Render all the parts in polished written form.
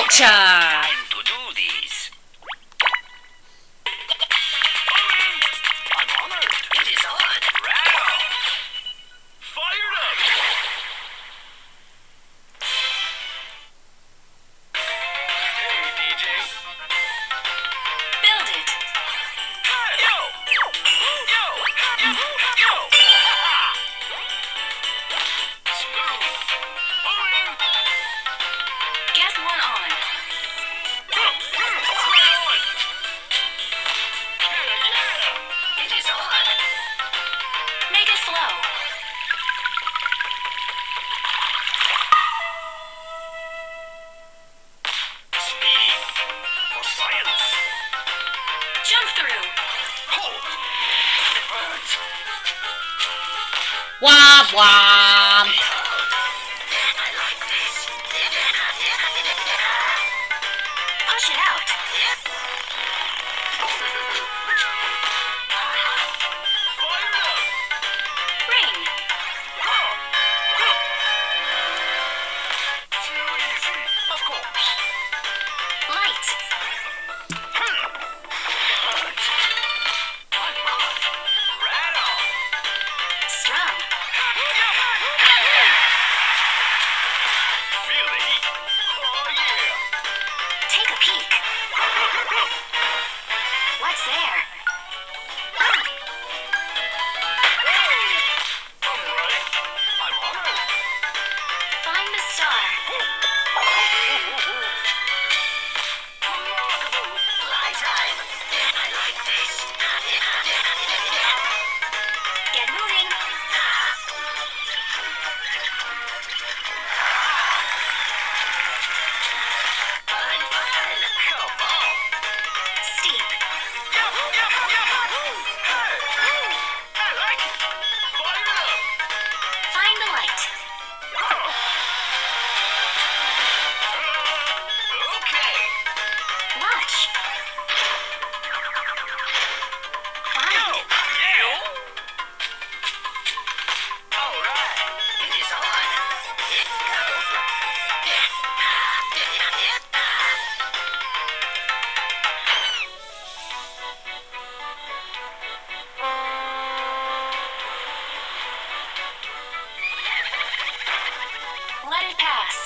Gotcha! Time to do this. I'm honored. It is on. Right on. Fired up. Hey, DJ. Build it. Hey, yo. Yo. Yo. Smooth. Moving. Get one on. Right on. Yeah. It is on. Make it flow. Speed for science. Jump through. Hold. It burns. Womp womp! I like this. Push it out. Fire up. Ring. Too easy. Of course. Light. Right on. Strum. Feel the heat. Oh yeah. Take a peek. What's there? All right. I'm honored. Find the star. Fly time. I like this. Get moving. Fun. Come on. Steep. Hey. I like it. Fire up. Find the light. Okay. Watch. Find. Yeah. All right. It is on. Let it pass.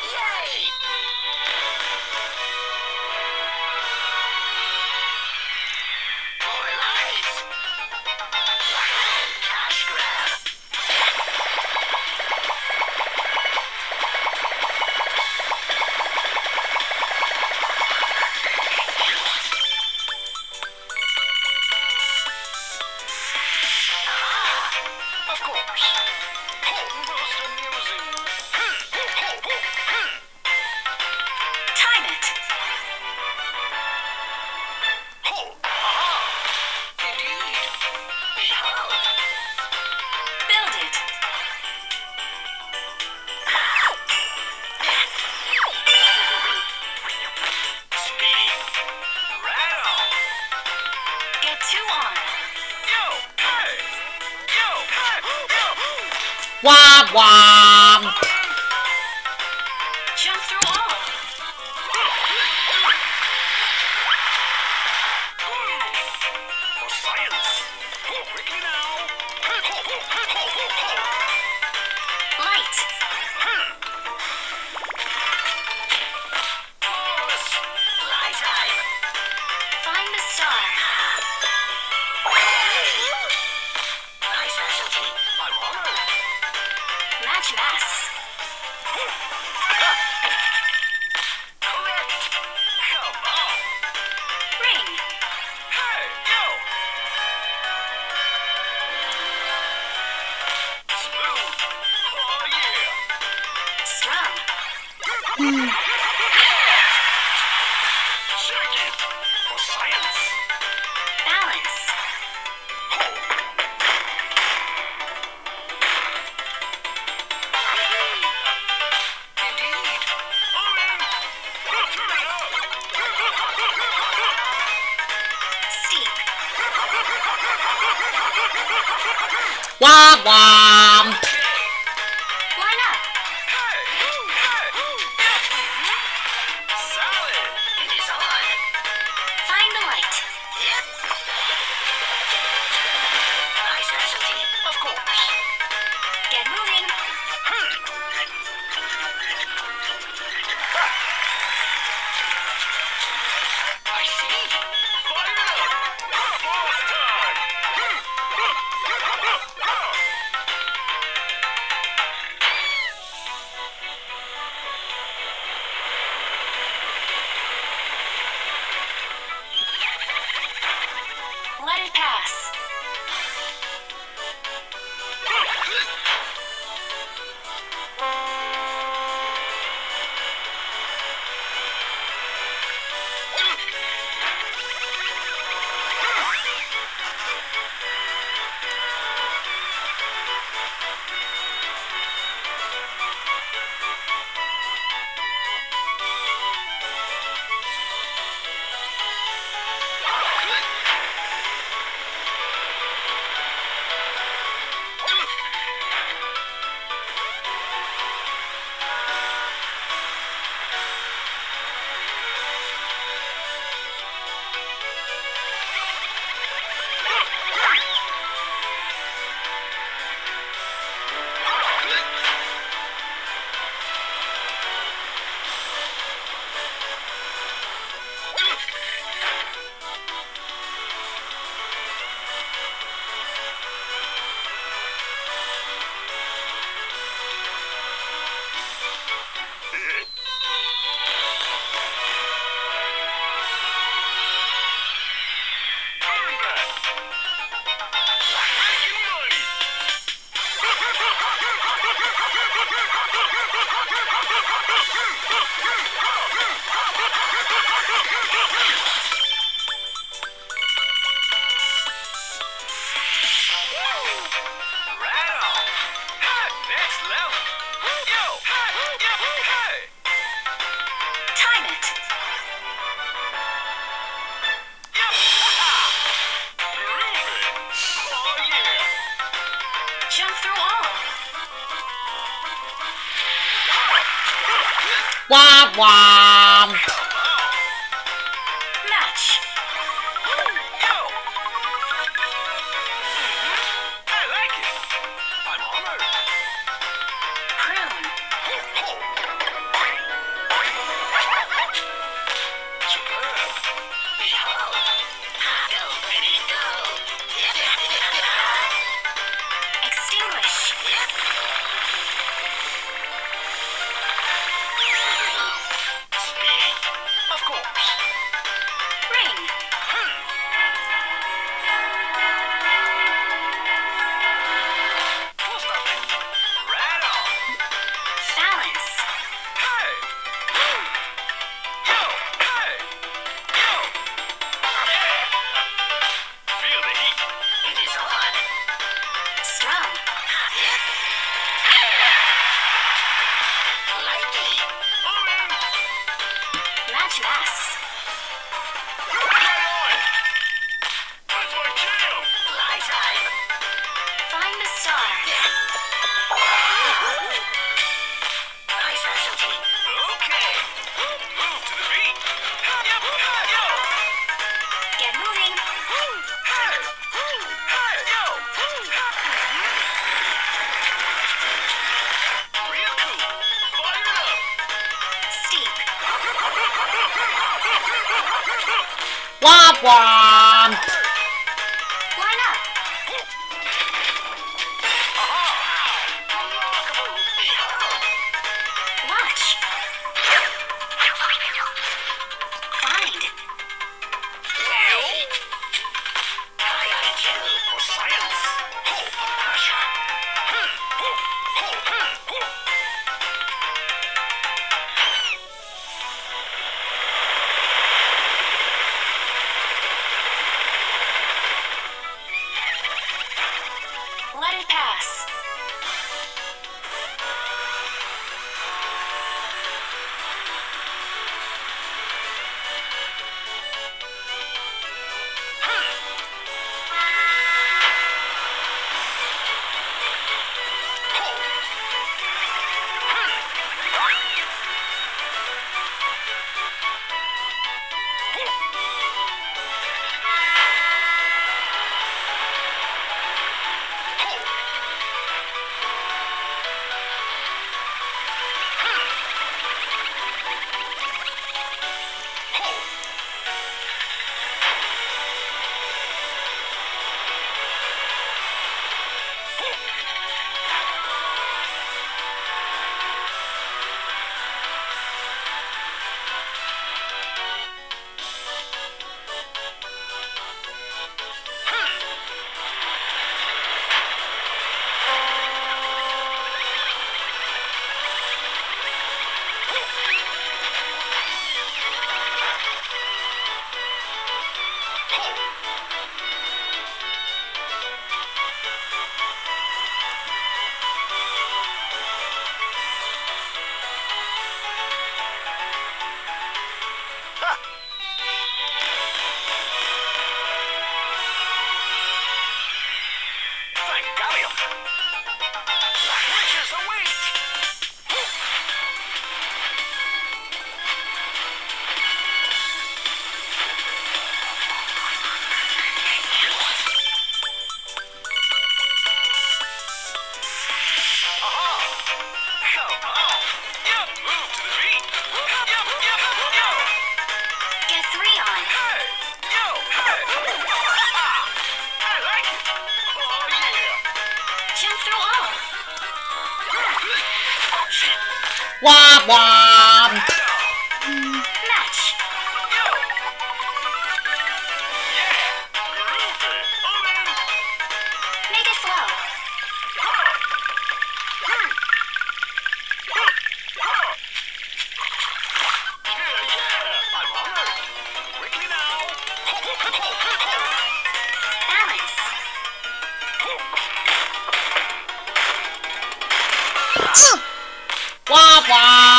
Yay! More lights. Cash grab. Of course. Most amusing. Time it. Hold. Aha. Indeed. Behold. Build it. Speed. Right on. Get two on. Yo. Hey. Yo. Hey. Yo. Womp womp! Jump through all. Second for science. Balance. Indeed. Omen. Turn it up. Steep. Womp womp. Line up. Hey. Solid. It is on. Find the light. My specialty. Of course. Get moving. I see. Fire it up. Boss time. Let it pass. Turn back. Making money. Right on. Next level. Yo. Hey. Time it. Groovy. Oh yeah. Jump through all. Womp womp. Match. Yo. I like it. I'm honored. Prune. Superb. Behold. Go, ready, go. Extinguish. Speed. Of course. Ring. Close nothing. Right on. Balance. Hey. Yo. Hey. Yo. Feel the heat. It is on. Strum. Lightly. Omen. Match masks. Right on. That's my jam. Fly time. Find the star. My specialty. Okay. Move to the beat. Yo. Get moving. Hey. Yo. Real cool. Fire it up. Steep. Womp womp. Line up. Watch. Find. For science. Pressure. Womp womp. Match. Make it flow. I'm honored. Quickly now. Balance. Womp womp.